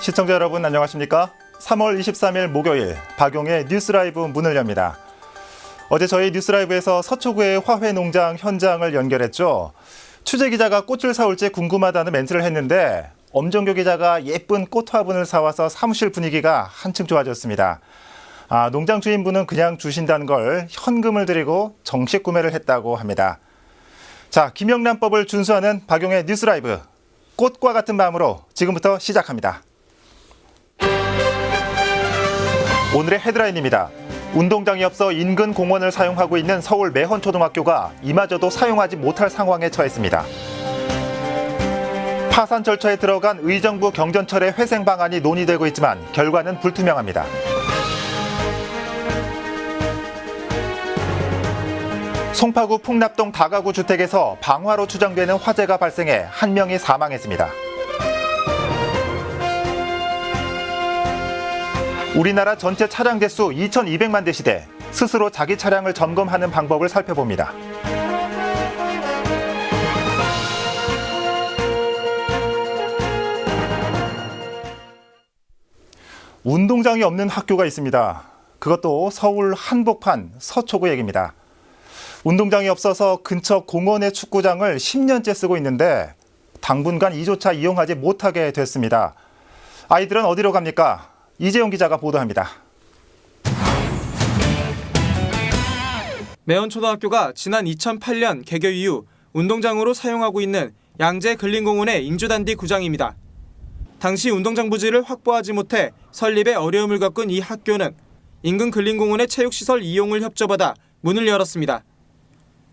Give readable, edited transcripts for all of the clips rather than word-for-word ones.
시청자 여러분 안녕하십니까? 3월 23일 목요일 박용의 뉴스라이브 문을 엽니다. 어제 저희 뉴스라이브에서 서초구의 화훼농장 현장을 연결했죠. 취재기자가 꽃을 사올지 궁금하다는 멘트를 했는데 엄정교 기자가 예쁜 꽃 화분을 사와서 사무실 분위기가 한층 좋아졌습니다. 농장 주인분은 그냥 주신다는 걸 현금을 드리고 정식 구매를 했다고 합니다. 자, 김영란법을 준수하는 박용의 뉴스라이브. 꽃과 같은 마음으로 지금부터 시작합니다. 오늘의 헤드라인입니다. 운동장이 없어 인근 공원을 사용하고 있는 서울 매헌초등학교가 이마저도 사용하지 못할 상황에 처했습니다. 파산 절차에 들어간 의정부 경전철의 회생 방안이 논의되고 있지만 결과는 불투명합니다. 송파구 풍납동 다가구 주택에서 방화로 추정되는 화재가 발생해 한 명이 사망했습니다. 우리나라 전체 차량 대수 2,200만 대 시대, 스스로 자기 차량을 점검하는 방법을 살펴봅니다. 운동장이 없는 학교가 있습니다. 그것도 서울 한복판 서초구 얘기입니다. 운동장이 없어서 근처 공원의 축구장을 10년째 쓰고 있는데 당분간 이조차 이용하지 못하게 됐습니다. 아이들은 어디로 갑니까? 이재용 기자가 보도합니다. 매헌초등학교가 지난 2008년 개교 이후 운동장으로 사용하고 있는 양재 근린공원의 인조단디 구장입니다. 당시 운동장 부지를 확보하지 못해 설립에 어려움을 겪은 이 학교는 인근 근린공원의 체육시설 이용을 협조받아 문을 열었습니다.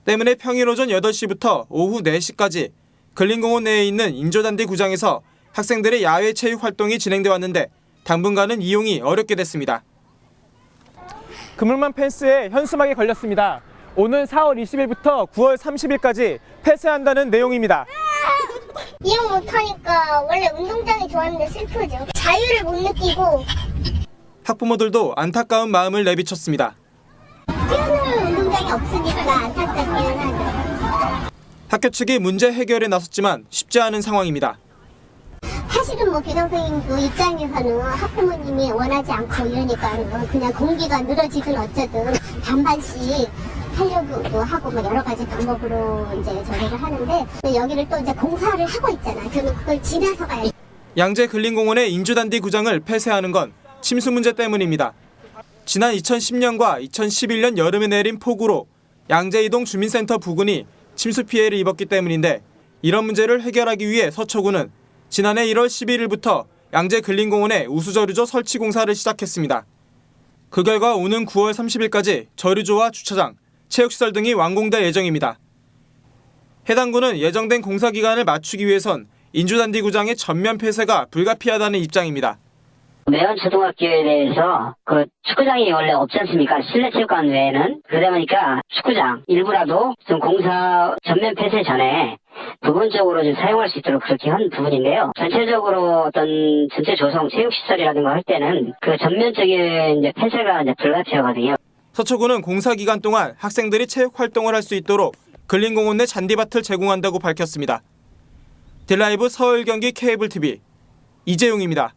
때문에 평일 오전 8시부터 오후 4시까지 근린공원 내에 있는 인조단디 구장에서 학생들의 야외 체육 활동이 진행돼 왔는데 당분간은 이용이 어렵게 됐습니다. 그물망 펜스에 현수막이 걸렸습니다. 오는 4월 20일부터 9월 30일까지 폐쇄한다는 내용입니다. 이용 못하니까 원래 운동장이 좋았는데 슬프죠. 자유를 못 느끼고 학부모들도 안타까운 마음을 내비쳤습니다. 뛰어노는 운동장이 없으니까 안타깝기는 하죠. 학교 측이 문제 해결에 나섰지만 쉽지 않은 상황입니다. 사실은 교장선생님도 입장에서는 학부모님이 원하지 않고 이러니까 그냥 공기가 늘어지든 어쩌든 반반씩 하려고도 하고 여러 가지 방법으로 이제 저기를 하는데 여기를 또 이제 공사를 하고 있잖아요. 그러면 그걸 지나서 가야지. 양재 근린공원의 인조단디 구장을 폐쇄하는 건 침수 문제 때문입니다. 지난 2010년과 2011년 여름에 내린 폭우로 양재 이동 주민센터 부근이 침수 피해를 입었기 때문인데 이런 문제를 해결하기 위해 서초구는 지난해 1월 11일부터 양재 근린공원에 우수저류조 설치 공사를 시작했습니다. 그 결과 오는 9월 30일까지 저류조와 주차장, 체육시설 등이 완공될 예정입니다. 해당 구는 예정된 공사 기간을 맞추기 위해선 인조단디 구장의 전면 폐쇄가 불가피하다는 입장입니다. 매헌초등학교에 대해서 축구장이 원래 없지 않습니까? 실내 체육관 외에는. 그러다 보니까 축구장 일부라도 좀 공사 전면 폐쇄 전에 부분적으로 좀 사용할 수 있도록 그렇게 한 부분인데요. 전체적으로 어떤 전체 조성 체육시설이라든가 할 때는 그 전면적인 이제 폐쇄가 이제 불가피하거든요. 서초구는 공사 기간 동안 학생들이 체육 활동을 할 수 있도록 근린공원 내 잔디밭을 제공한다고 밝혔습니다. 딜라이브 서울 경기 케이블 TV 이재용입니다.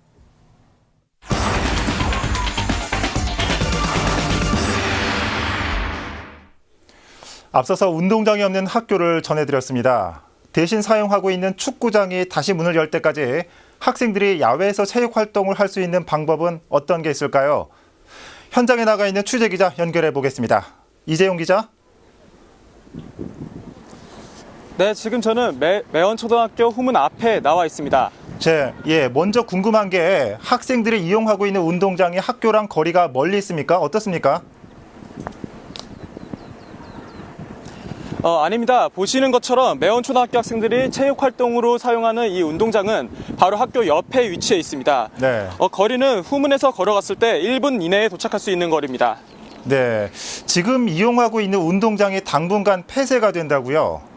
앞서서 운동장이 없는 학교를 전해드렸습니다. 대신 사용하고 있는 축구장이 다시 문을 열 때까지 학생들이 야외에서 체육 활동을 할 수 있는 방법은 어떤 게 있을까요? 현장에 나가 있는 취재기자 연결해 보겠습니다. 이재용 기자. 네, 지금 저는 매헌초등학교 후문 앞에 나와 있습니다. 먼저 궁금한 게 학생들이 이용하고 있는 운동장이 학교랑 거리가 멀리 있습니까? 어떻습니까? 아닙니다. 보시는 것처럼 매헌초등학교 학생들이 체육활동으로 사용하는 이 운동장은 바로 학교 옆에 위치해 있습니다. 네. 거리는 후문에서 걸어갔을 때 1분 이내에 도착할 수 있는 거리입니다. 네. 지금 이용하고 있는 운동장이 당분간 폐쇄가 된다고요?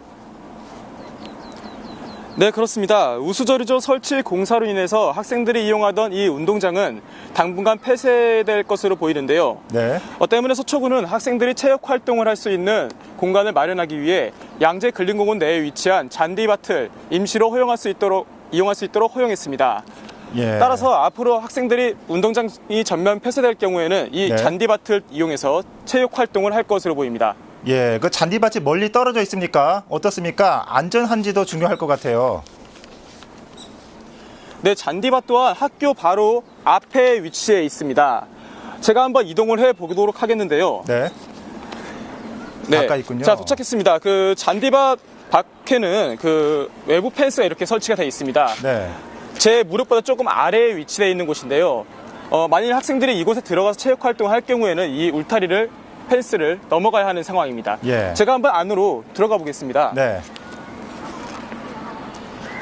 네, 그렇습니다. 우수저류조 설치 공사로 인해서 학생들이 이용하던 이 운동장은 당분간 폐쇄될 것으로 보이는데요. 네. 때문에 서초구는 학생들이 체육 활동을 할 수 있는 공간을 마련하기 위해 양재 근린공원 내에 위치한 잔디밭을 임시로 이용할 수 있도록 허용했습니다. 예. 따라서 앞으로 학생들이 운동장이 전면 폐쇄될 경우에는 이 네. 잔디밭을 이용해서 체육 활동을 할 것으로 보입니다. 예, 그 잔디밭이 멀리 떨어져 있습니까? 어떻습니까? 안전한지도 중요할 것 같아요. 네, 잔디밭 또한 학교 바로 앞에 위치해 있습니다. 제가 한번 이동을 해 보도록 하겠는데요. 네. 가까이 있군요. 자, 도착했습니다. 그 잔디밭 밖에는 그 외부 펜스가 이렇게 설치가 되어 있습니다. 네. 제 무릎보다 조금 아래에 위치되어 있는 곳인데요. 만일 학생들이 이곳에 들어가서 체육 활동을 할 경우에는 이 울타리를 펜스를 넘어가야 하는 상황입니다. 예. 제가 한번 안으로 들어가 보겠습니다. 네.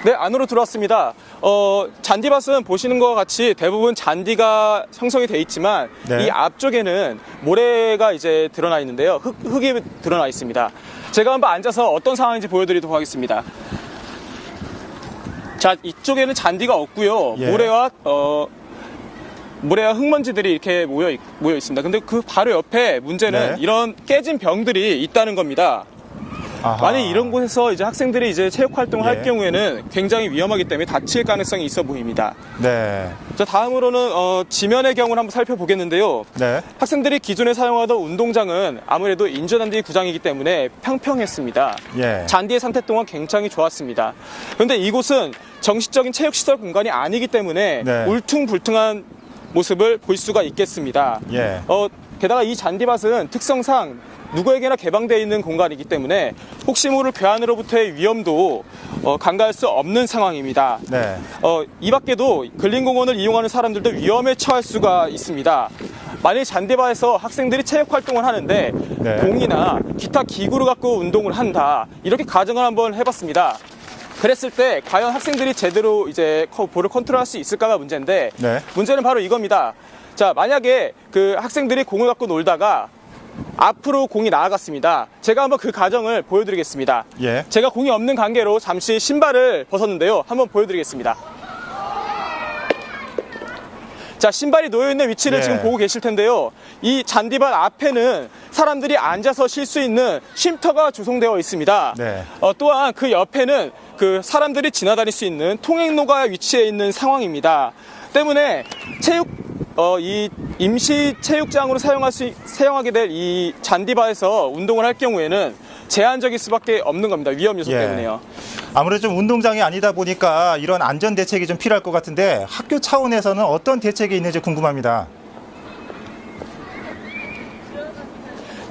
네, 안으로 들어왔습니다. 잔디밭은 보시는 것과 같이 대부분 잔디가 형성이 되어 있지만 네. 이 앞쪽에는 모래가 이제 드러나 있는데요. 흙이 드러나 있습니다. 제가 한번 앉아서 어떤 상황인지 보여드리도록 하겠습니다. 자, 이쪽에는 잔디가 없고요. 예. 모래와 흙먼지들이 이렇게 모여 있습니다. 근데 그 바로 옆에 문제는 네. 이런 깨진 병들이 있다는 겁니다. 아하. 만약 이런 곳에서 이제 학생들이 이제 체육 활동을 예. 할 경우에는 굉장히 위험하기 때문에 다칠 가능성이 있어 보입니다. 네. 자, 다음으로는 지면의 경우를 한번 살펴보겠는데요. 네. 학생들이 기존에 사용하던 운동장은 아무래도 인조잔디 구장이기 때문에 평평했습니다. 예. 잔디의 상태 또한 굉장히 좋았습니다. 그런데 이곳은 정식적인 체육시설 공간이 아니기 때문에 네. 울퉁불퉁한 모습을 볼 수가 있겠습니다. 예. 게다가 이 잔디밭은 특성상 누구에게나 개방되어 있는 공간이기 때문에 혹시 모를 괴한으로부터의 위험도 간과할 수 없는 상황입니다. 네. 이 밖에도 근린공원을 이용하는 사람들도 위험에 처할 수가 있습니다. 만일 잔디밭에서 학생들이 체육 활동을 하는데 네. 공이나 기타 기구를 갖고 운동을 한다. 이렇게 가정을 한번 해봤습니다. 그랬을 때 과연 학생들이 제대로 이제 볼을 컨트롤할 수 있을까가 문제인데 네. 문제는 바로 이겁니다. 자, 만약에 그 학생들이 공을 갖고 놀다가 앞으로 공이 나아갔습니다. 제가 한번 그 과정을 보여드리겠습니다. 예. 제가 공이 없는 관계로 잠시 신발을 벗었는데요. 한번 보여드리겠습니다. 자, 신발이 놓여있는 위치를 예. 지금 보고 계실 텐데요. 이 잔디밭 앞에는 사람들이 앉아서 쉴 수 있는 쉼터가 조성되어 있습니다. 네. 또한 그 옆에는 그 사람들이 지나다닐 수 있는 통행로가 위치해 있는 상황입니다. 때문에 이 임시 체육장으로 사용하게 될 이 잔디밭에서 운동을 할 경우에는 제한적일 수밖에 없는 겁니다. 위험 요소 예. 때문에요. 아무래도 좀 운동장이 아니다 보니까 이런 안전 대책이 좀 필요할 것 같은데 학교 차원에서는 어떤 대책이 있는지 궁금합니다.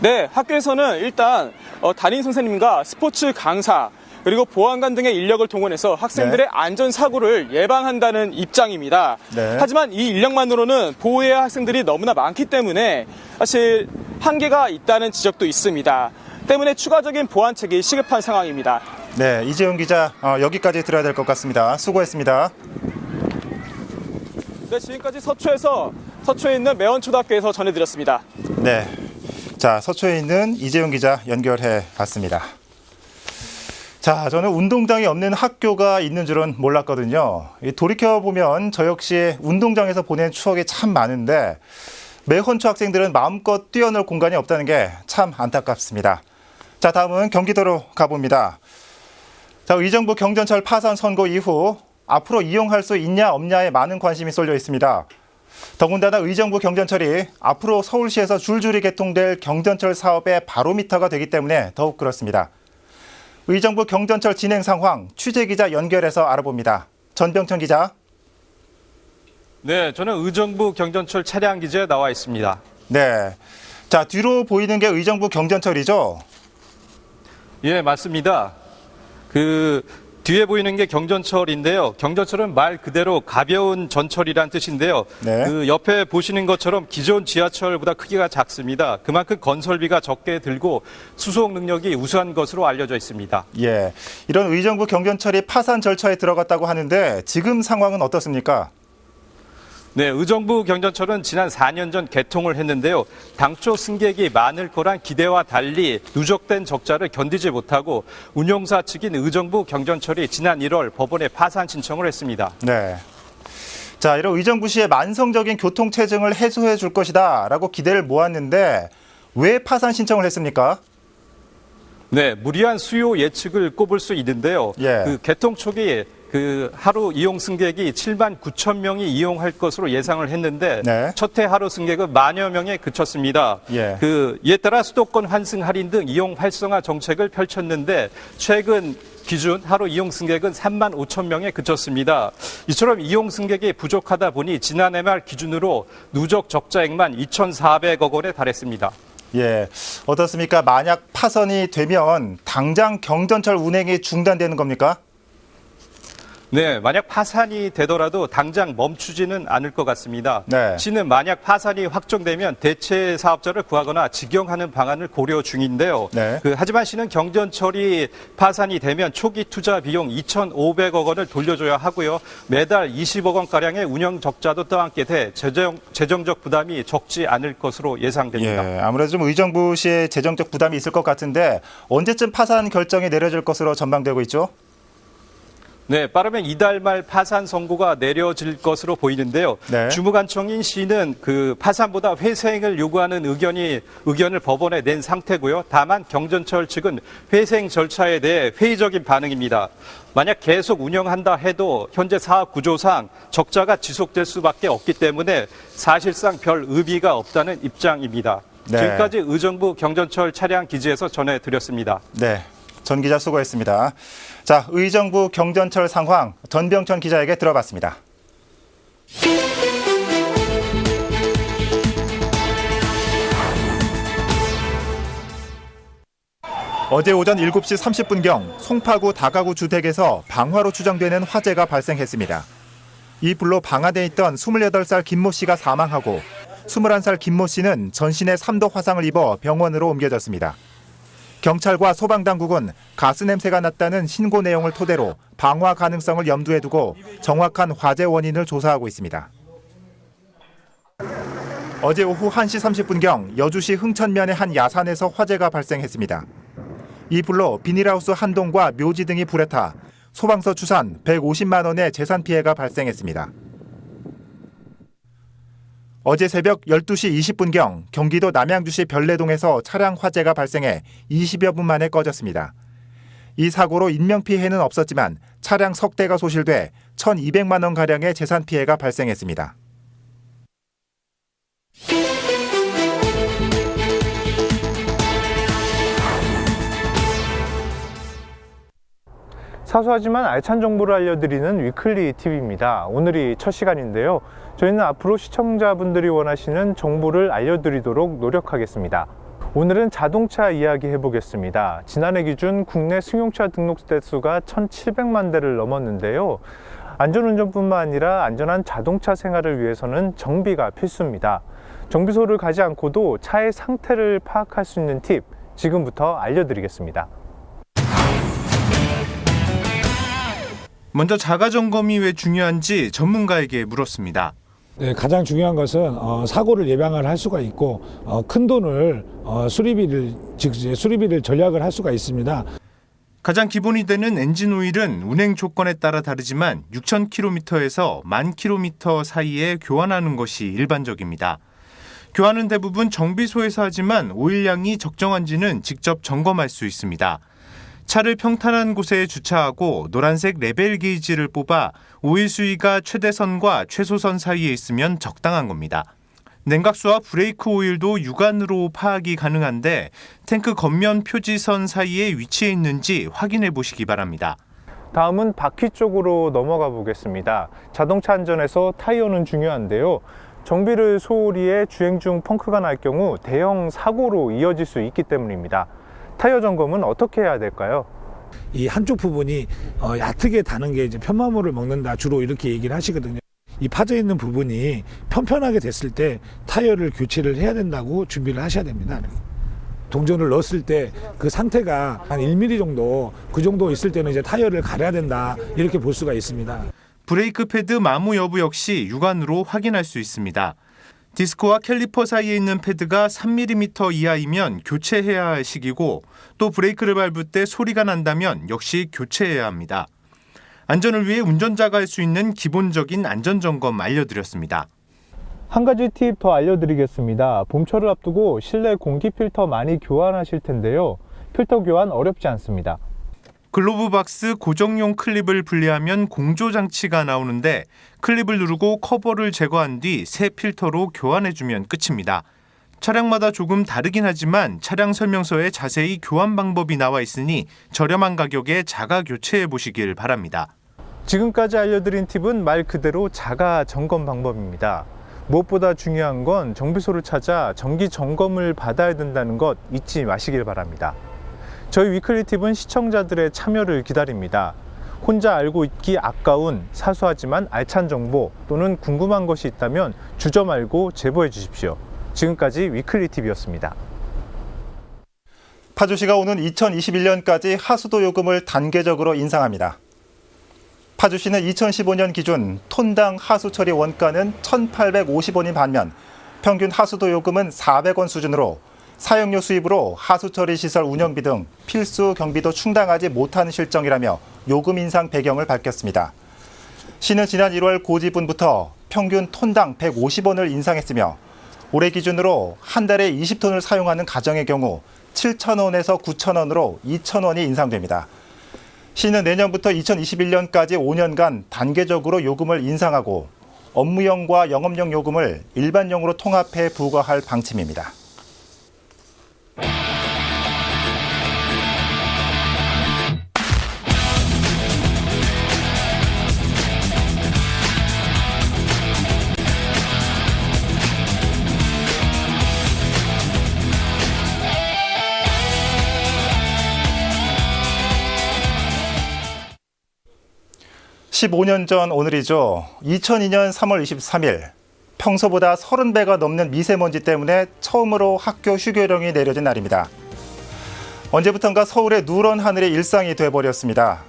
네, 학교에서는 일단 담임 선생님과 스포츠 강사 그리고 보안관 등의 인력을 동원해서 학생들의 네. 안전사고를 예방한다는 입장입니다. 네. 하지만 이 인력만으로는 보호해야 할 학생들이 너무나 많기 때문에 사실 한계가 있다는 지적도 있습니다. 때문에 추가적인 보완책이 시급한 상황입니다. 네, 이재훈 기자 여기까지 들어야 될 것 같습니다. 수고했습니다. 네, 지금까지 서초에 있는 매원초등학교에서 전해드렸습니다. 네, 자 서초에 있는 이재훈 기자 연결해 봤습니다. 자, 저는 운동장이 없는 학교가 있는 줄은 몰랐거든요. 돌이켜보면 저 역시 운동장에서 보낸 추억이 참 많은데 매헌초 학생들은 마음껏 뛰어놀 공간이 없다는 게 참 안타깝습니다. 자, 다음은 경기도로 가봅니다. 자, 의정부 경전철 파산 선고 이후 앞으로 이용할 수 있냐 없냐에 많은 관심이 쏠려 있습니다. 더군다나 의정부 경전철이 앞으로 서울시에서 줄줄이 개통될 경전철 사업의 바로미터가 되기 때문에 더욱 그렇습니다. 의정부 경전철 진행 상황 취재기자 연결해서 알아봅니다. 전병천 기자. 네, 저는 의정부 경전철 차량 기지에 나와 있습니다. 네. 자, 뒤로 보이는 게 의정부 경전철이죠? 예, 맞습니다. 뒤에 보이는 게 경전철인데요. 경전철은 말 그대로 가벼운 전철이란 뜻인데요. 네. 그 옆에 보시는 것처럼 기존 지하철보다 크기가 작습니다. 그만큼 건설비가 적게 들고 수송 능력이 우수한 것으로 알려져 있습니다. 예. 이런 의정부 경전철이 파산 절차에 들어갔다고 하는데 지금 상황은 어떻습니까? 네, 의정부 경전철은 지난 4년 전 개통을 했는데요. 당초 승객이 많을 거란 기대와 달리 누적된 적자를 견디지 못하고 운영사 측인 의정부 경전철이 지난 1월 법원에 파산 신청을 했습니다. 네. 자, 이런 의정부시의 만성적인 교통체증을 해소해 줄 것이다라고 기대를 모았는데 왜 파산 신청을 했습니까? 네, 무리한 수요 예측을 꼽을 수 있는데요. 예. 개통 초기 그 하루 이용 승객이 7만 9천 명이 이용할 것으로 예상을 했는데 네. 첫 해 하루 승객은 만여 명에 그쳤습니다. 예. 이에 따라 수도권 환승 할인 등 이용 활성화 정책을 펼쳤는데 최근 기준 하루 이용 승객은 3만 5천 명에 그쳤습니다. 이처럼 이용 승객이 부족하다 보니 지난해 말 기준으로 누적 적자액만 2,400억 원에 달했습니다. 예, 어떻습니까? 만약 파선이 되면 당장 경전철 운행이 중단되는 겁니까? 네, 만약 파산이 되더라도 당장 멈추지는 않을 것 같습니다. 네. 시는 만약 파산이 확정되면 대체 사업자를 구하거나 직영하는 방안을 고려 중인데요. 네. 하지만 시는 경전철이 파산이 되면 초기 투자 비용 2,500억 원을 돌려줘야 하고요. 매달 20억 원가량의 운영 적자도 떠안게 돼 재정적 부담이 적지 않을 것으로 예상됩니다. 예, 아무래도 좀 의정부시의 재정적 부담이 있을 것 같은데 언제쯤 파산 결정이 내려질 것으로 전망되고 있죠? 네, 빠르면 이달 말 파산 선고가 내려질 것으로 보이는데요. 네. 주무관청인 시는 파산보다 회생을 요구하는 의견을 법원에 낸 상태고요. 다만 경전철 측은 회생 절차에 대해 회의적인 반응입니다. 만약 계속 운영한다 해도 현재 사업 구조상 적자가 지속될 수밖에 없기 때문에 사실상 별 의미가 없다는 입장입니다. 네. 지금까지 의정부 경전철 차량 기지에서 전해드렸습니다. 네, 전 기자 수고했습니다. 자, 의정부 경전철 상황 전병천 기자에게 들어봤습니다. 어제 오전 7시 30분경 송파구 다가구 주택에서 방화로 추정되는 화재가 발생했습니다. 이 불로 방화돼 있던 28살 김모 씨가 사망하고 21살 김모 씨는 전신에 3도 화상을 입어 병원으로 옮겨졌습니다. 경찰과 소방당국은 가스 냄새가 났다는 신고 내용을 토대로 방화 가능성을 염두에 두고 정확한 화재 원인을 조사하고 있습니다. 어제 오후 1시 30분경 여주시 흥천면의 한 야산에서 화재가 발생했습니다. 이 불로 비닐하우스 한 동과 묘지 등이 불에 타 소방서 추산 150만 원의 재산 피해가 발생했습니다. 어제 새벽 12시 20분경 경기도 남양주시 별내동에서 차량 화재가 발생해 20여 분 만에 꺼졌습니다. 이 사고로 인명피해는 없었지만 차량 석 대가 소실돼 1,200만 원가량의 재산 피해가 발생했습니다. 사소하지만 알찬 정보를 알려드리는 위클리 TV입니다. 오늘이 첫 시간인데요. 저희는 앞으로 시청자분들이 원하시는 정보를 알려드리도록 노력하겠습니다. 오늘은 자동차 이야기 해보겠습니다. 지난해 기준 국내 승용차 등록 대수가 1,700만 대를 넘었는데요. 안전운전뿐만 아니라 안전한 자동차 생활을 위해서는 정비가 필수입니다. 정비소를 가지 않고도 차의 상태를 파악할 수 있는 팁, 지금부터 알려드리겠습니다. 먼저 자가점검이 왜 중요한지 전문가에게 물었습니다. 네, 가장 중요한 것은 사고를 예방을 할 수가 있고 큰 돈을 수리비를 절약을 할 수가 있습니다. 가장 기본이 되는 엔진 오일은 운행 조건에 따라 다르지만 6,000km에서 10,000km 사이에 교환하는 것이 일반적입니다. 교환은 대부분 정비소에서 하지만 오일량이 적정한지는 직접 점검할 수 있습니다. 차를 평탄한 곳에 주차하고 노란색 레벨 게이지를 뽑아 오일 수위가 최대선과 최소선 사이에 있으면 적당한 겁니다. 냉각수와 브레이크 오일도 육안으로 파악이 가능한데 탱크 겉면 표지선 사이에 위치해 있는지 확인해 보시기 바랍니다. 다음은 바퀴 쪽으로 넘어가 보겠습니다. 자동차 안전에서 타이어는 중요한데요. 정비를 소홀히 해 주행 중 펑크가 날 경우 대형 사고로 이어질 수 있기 때문입니다. 타이어 점검은 어떻게 해야 될까요? 이 한쪽 부분이 얕게 다는 게 이제 편마모를 먹는다, 주로 이렇게 얘기를 하시거든요. 이 파져 있는 부분이 편편하게 됐을 때 타이어를 교체를 해야 된다고 준비를 하셔야 됩니다. 동전을 넣었을 때 그 상태가 한 1mm 정도, 그 정도 있을 때는 이제 타이어를 갈아야 된다, 이렇게 볼 수가 있습니다. 브레이크 패드 마모 여부 역시 육안으로 확인할 수 있습니다. 디스크와 캘리퍼 사이에 있는 패드가 3mm 이하이면 교체해야 할 시기고 또 브레이크를 밟을 때 소리가 난다면 역시 교체해야 합니다. 안전을 위해 운전자가 할 수 있는 기본적인 안전점검 알려드렸습니다. 한 가지 팁 더 알려드리겠습니다. 봄철을 앞두고 실내 공기 필터 많이 교환하실 텐데요. 필터 교환 어렵지 않습니다. 글로브박스 고정용 클립을 분리하면 공조장치가 나오는데 클립을 누르고 커버를 제거한 뒤 새 필터로 교환해주면 끝입니다. 차량마다 조금 다르긴 하지만 차량 설명서에 자세히 교환 방법이 나와 있으니 저렴한 가격에 자가 교체해 보시길 바랍니다. 지금까지 알려드린 팁은 말 그대로 자가 점검 방법입니다. 무엇보다 중요한 건 정비소를 찾아 정기 점검을 받아야 된다는 것 잊지 마시길 바랍니다. 저희 위클리 팁은 시청자들의 참여를 기다립니다. 혼자 알고 있기 아까운 사소하지만 알찬 정보 또는 궁금한 것이 있다면 주저 말고 제보해 주십시오. 지금까지 위클리 팁이었습니다. 파주시가 오는 2021년까지 하수도 요금을 단계적으로 인상합니다. 파주시는 2015년 기준 톤당 하수 처리 원가는 1,850원인 반면 평균 하수도 요금은 400원 수준으로 사용료 수입으로 하수처리 시설 운영비 등 필수 경비도 충당하지 못한 실정이라며 요금 인상 배경을 밝혔습니다. 시는 지난 1월 고지분부터 평균 톤당 150원을 인상했으며 올해 기준으로 한 달에 20톤을 사용하는 가정의 경우 7,000원에서 9,000원으로 2,000원이 인상됩니다. 시는 내년부터 2021년까지 5년간 단계적으로 요금을 인상하고 업무용과 영업용 요금을 일반용으로 통합해 부과할 방침입니다. (15년) 전 오늘이죠. 2002년 3월 23일 평소보다 30배가 넘는 미세먼지 때문에 처음으로 학교 휴교령이 내려진 날입니다. 언제부턴가 서울의 누런 하늘이 일상이 돼버렸습니다.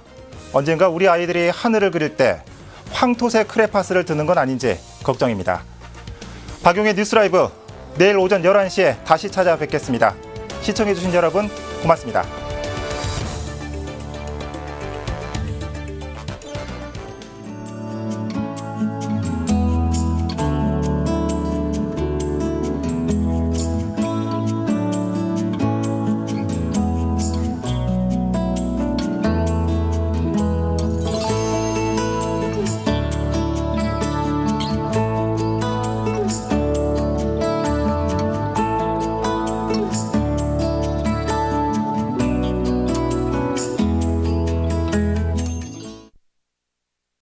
언젠가 우리 아이들이 하늘을 그릴 때 황토색 크레파스를 드는 건 아닌지 걱정입니다. 박용의 뉴스라이브 내일 오전 11시에 다시 찾아뵙겠습니다. 시청해주신 여러분 고맙습니다.